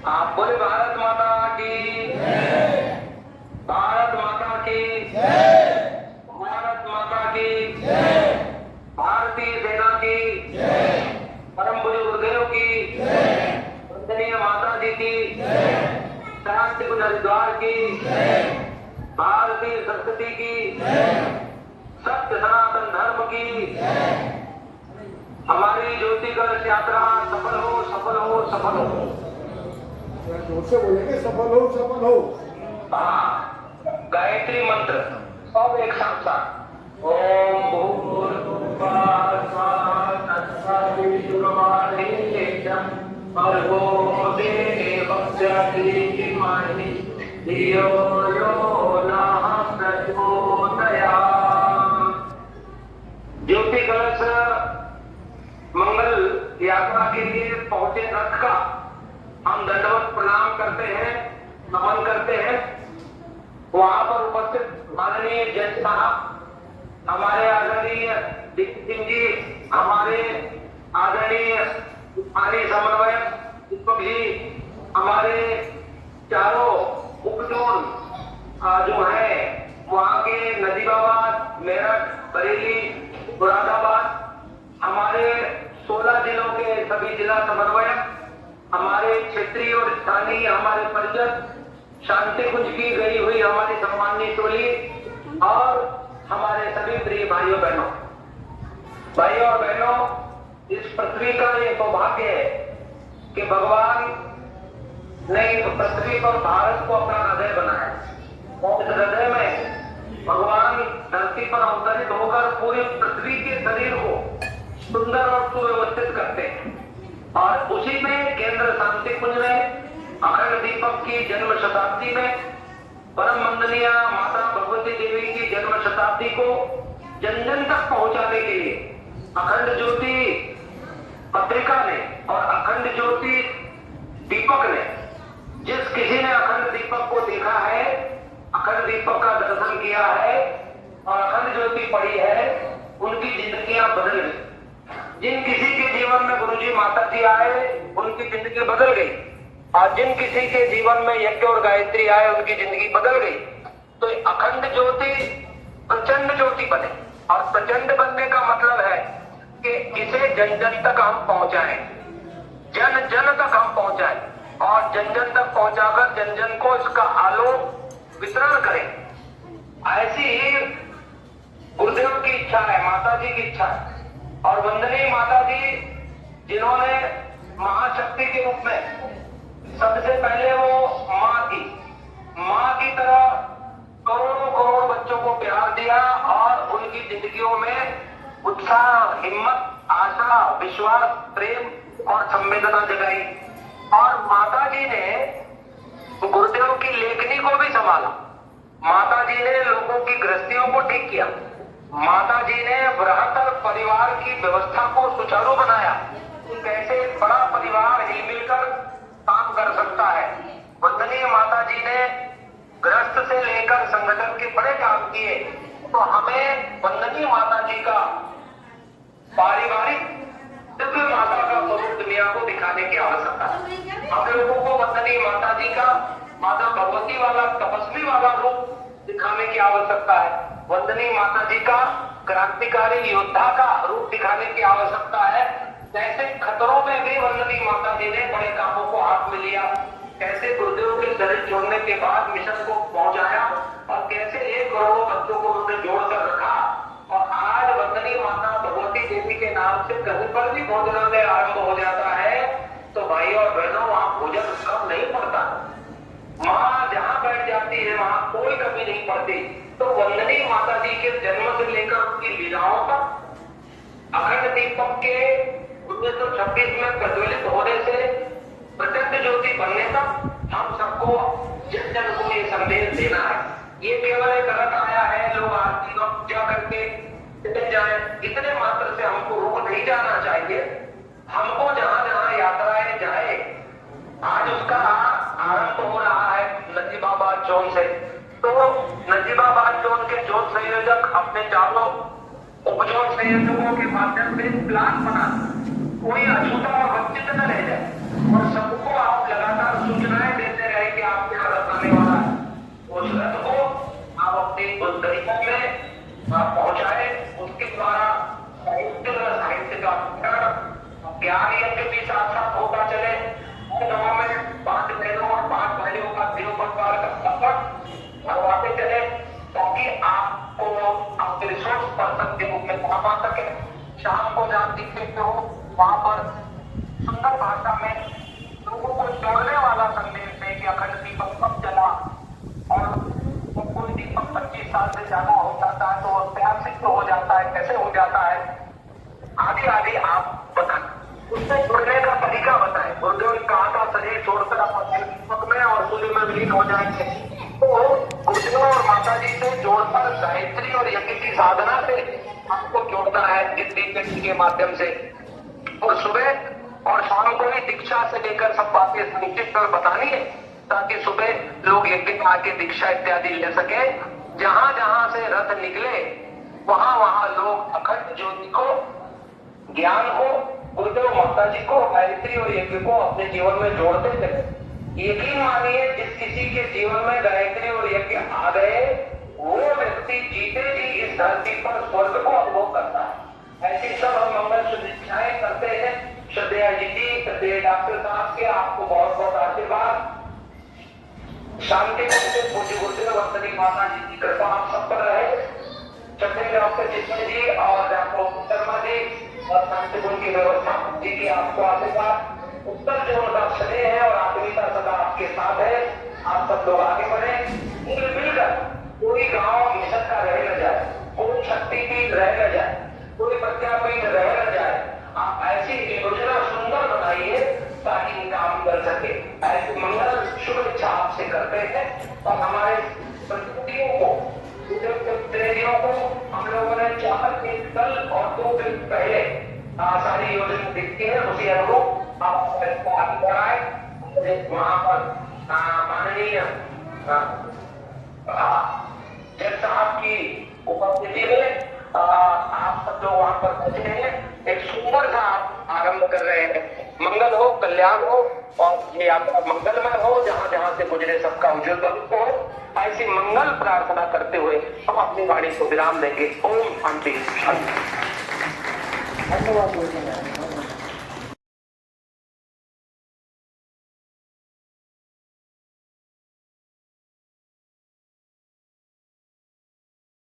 आप बोले भारत माता की जय। भारत माता की जय। भारत माता की जय। भारतीय सेना की जय। परम पूज्य गुरुदेव की जय। वंदनीय माता जी की जय। शांति कुंज हरिद्वार की जय। भारतीय संस्कृति की जय। सत्य सनातन धर्म की जय। हमारी ज्योति कलश यात्रा सफल हो सफल हो सफल हो। जोर से बोलेंगे, सफल हो सफल हो। हाँ, गायत्री मंत्र सब एक साथ साथ। ओम भूर्भुवः स्वः तत्सवितुर्वरेण्यं भर्गो देवस्य धीमहि धियो यो नः प्रचोदयात्। ज्योति कलश मंगल यात्रा के लिए पहुंचे रथ का हम दंडवत प्रणाम करते हैं, नमन करते हैं। वहां पर उपस्थित माननीय जज साहब, हमारे आदरणीय दीप सिंह जी, हमारे आदरणीय स्थानीय समन्वयक दीपक जी, हमारे चारों उपजोन जो है वहां के नजीबाबाद, मेरठ, बरेली, मुरादाबाद, हमारे 16 जिलों के सभी जिला समन्वयक, हमारे क्षेत्रीय और स्थानीय हमारे परिषद, शांति कुंज की गई हुई हमारी सम्माननीय टोली और हमारे सभी प्रिय भाइयों और बहनों, इस पृथ्वी का ये सौभाग्य है कि भगवान ने इस पृथ्वी पर भारत को अपना हृदय बनाया और इस हृदय में भगवान धरती पर अवतरित होकर पूरी पृथ्वी के शरीर को सुंदर और सुव्यवस्थित करते हैं। और उसी में केंद्र शांति कुंज में अखंड दीपक की जन्म शताब्दी में परम वंदनीय माता भगवती देवी की जन्म शताब्दी को जन जन तक पहुंचाने के लिए अखंड ज्योति पत्रिका ने और अखंड ज्योति दीपक ने, जिस किसी ने अखंड दीपक को देखा है, अखंड दीपक का दर्शन किया है और अखंड ज्योति पढ़ी है, उनकी जिंदगियां बदल गई। जिन किसी के जीवन में गुरुजी माता जी आए, उनकी जिंदगी बदल गई और जिन किसी के जीवन में यज्ञ और गायत्री आए, उनकी जिंदगी बदल गई। तो अखंड ज्योति प्रचंड ज्योति बने और प्रचंड बनने का मतलब है कि इसे जन जन तक हम पहुंचाएं, जन जन तक हम पहुंचाएं और जन जन तक पहुंचाकर जन जन को इसका आलोक वितरण करें। ऐसी ही गुरुदेव की इच्छा है, माता जी की इच्छा है। और वंदनीय माता जी जिन्होंने महाशक्ति के रूप में सबसे पहले वो माँ की तरह करोड़ों करोड़ बच्चों को प्यार दिया और उनकी जिंदगियों में उत्साह, हिम्मत, आशा, विश्वास, प्रेम और संवेदना जगाई। और माता जी ने गुरुदेव की लेखनी को भी संभाला। माता जी ने लोगों की गृहस्थियों को ठीक किया। माता जी ने बृहत्तर परिवार की व्यवस्था को सुचारू बनाया कि कैसे एक बड़ा परिवार हिल मिलकर काम कर सकता है। वंदनीय माता जी ने गृहस्थ से लेकर संगठन के बड़े काम किए। तो हमें वंदनीय माता जी का पारिवारिक दिव्य माता का स्वरूप दुनिया को दिखाने की आवश्यकता है। हम लोगों को वंदनीय माता जी का माता भगवती वाला तपस्वी वाला रूप दिखाने की आवश्यकता है। वंदनीय माता जी का क्रांतिकारी योद्धा का रूप दिखाने की आवश्यकता है। कैसे खतरों में भी वंदनीय माता जी ने बड़े कामों को हाथ में लिया, कैसे गुरुदेव के शरीर छोड़ने के बाद मिशन को पहुंचाया और कैसे 1 करोड़ बच्चों को उन्होंने जोड़कर रखा। और आज वंदनीय माता भगवती देवी के नाम से कहीं पर भी भोजनालय आरंभ हो जाता है तो भाई और बहनों वहां भोजन कम नहीं पड़ता। माँ जहां बैठ जाती है वहां कोई कमी नहीं पड़ती। तो वंदनीय माता जी के जन्म से लेकर उनकी लीलाओं तक अखंड दीपक के 1926 में प्रज्वलित होने से प्रचंड ज्योति बनने तक हम सबको जन जन को ये संदेश देना है। ये केवल एक रथ आया है, लोग आरती और पूजा करके चले जाए, इतने मात्र से हमको रुक नहीं जाना चाहिए। हमको जहां जहां यात्राएं जाए, आज उसका आरंभ हो रहा है नजीबाबाद जोन से। तो नजीबाबाद जोन के जोन संयोजक अपने चारों उपजोन संयोजकों के माध्यम से प्लान बना, कोई अछूता और वंचित न रह जाए और सबको आप लगातार शाम को जहाँ दिखते हो वहां पर सुंदर भाषा में लोगों को जोड़ने वाला संदेश है कि अखंड दीपक कब जला, और वो कोई दीपक 25 साल से ज्यादा हो जाता है तो वो प्यार सिद्ध हो जाता है, कैसे हो जाता है, आदि आदि आप बताएं, उससे जुड़ने का तरीका बताएं। गुरुदेव ने कहा था शरीर छोड़कर आप दीपक में और सूर्य में विलीन हो जाएंगे। तो गुरुदेव और माता जी से जोड़कर गायत्री और यज्ञ की साधना से आपको जोड़ना है इस दीपक के माध्यम से। और सुबह और शाम को ही दीक्षा से लेकर सब बातें सुनिश्चित कर बतानी है ताकि सुबह लोग यज्ञ में आके दीक्षा इत्यादि ले सके। जहां जहां से रथ निकले वहां वहां लोग अखंड ज्योति को, ज्ञान को, गुरुदेव माता जी को, गायत्री और यज्ञ को अपने जीवन में जोड़ते थे। यकीन मानिए जिस किसी के जीवन में गायत्री और यज्ञ आ गए वो व्यक्ति जीते जी इस धरती पर स्वर्ग को अनुभव करता है। ऐसी सब हम मंगल शुभेच्छाएं करते हैं। श्रद्धेय जी, श्रद्धेय डॉक्टर साहब के आपको बहुत बहुत आशीर्वाद। शांति से पूज्य गुरुदेव वर्तनी माता जी की कृपा आप सब पर रहे। श्रद्धेय डॉक्टर जिष्णु जी और डॉक्टर शर्मा जी और शांति गुण की व्यवस्था जी की आपको आशीर्वाद। उत्तर जो उनका स्नेह है और आत्मीयता सदा आपके साथ है। आप सब लोग आगे बढ़े, मिलकर कोई गांव मिशन का रह न जाए, कोई शक्तिपीठ रह न जाए, कोई प्रत्यापीठ रह न जाए। आप ऐसी योजना सुंदर बनाइए ताकि काम कर सके। ऐसी मंगल शुभेच्छा आपसे करते हैं और हमारे प्रतिनिधियों को, प्रतिनिधियों को हम लोगों ने 4 दिन कल और 2 दिन पहले सारी योजना दिखती है, उसी अनुरूप आप आगे बढ़ाए। वहां पर माननीय जज साहब की उपस्थिति में आप सब लोग वहां पर पहुंचे हैं। एक सुंदर सा आप आरंभ कर रहे हैं। मंगल हो, कल्याण हो और ये आपका मंगलमय हो, जहां जहां से गुजरे सबका उज्जवल भविष्य हो। ऐसी मंगल प्रार्थना करते हुए हम अपनी वाणी को विराम देंगे। ओम शांति शांति। धन्यवाद।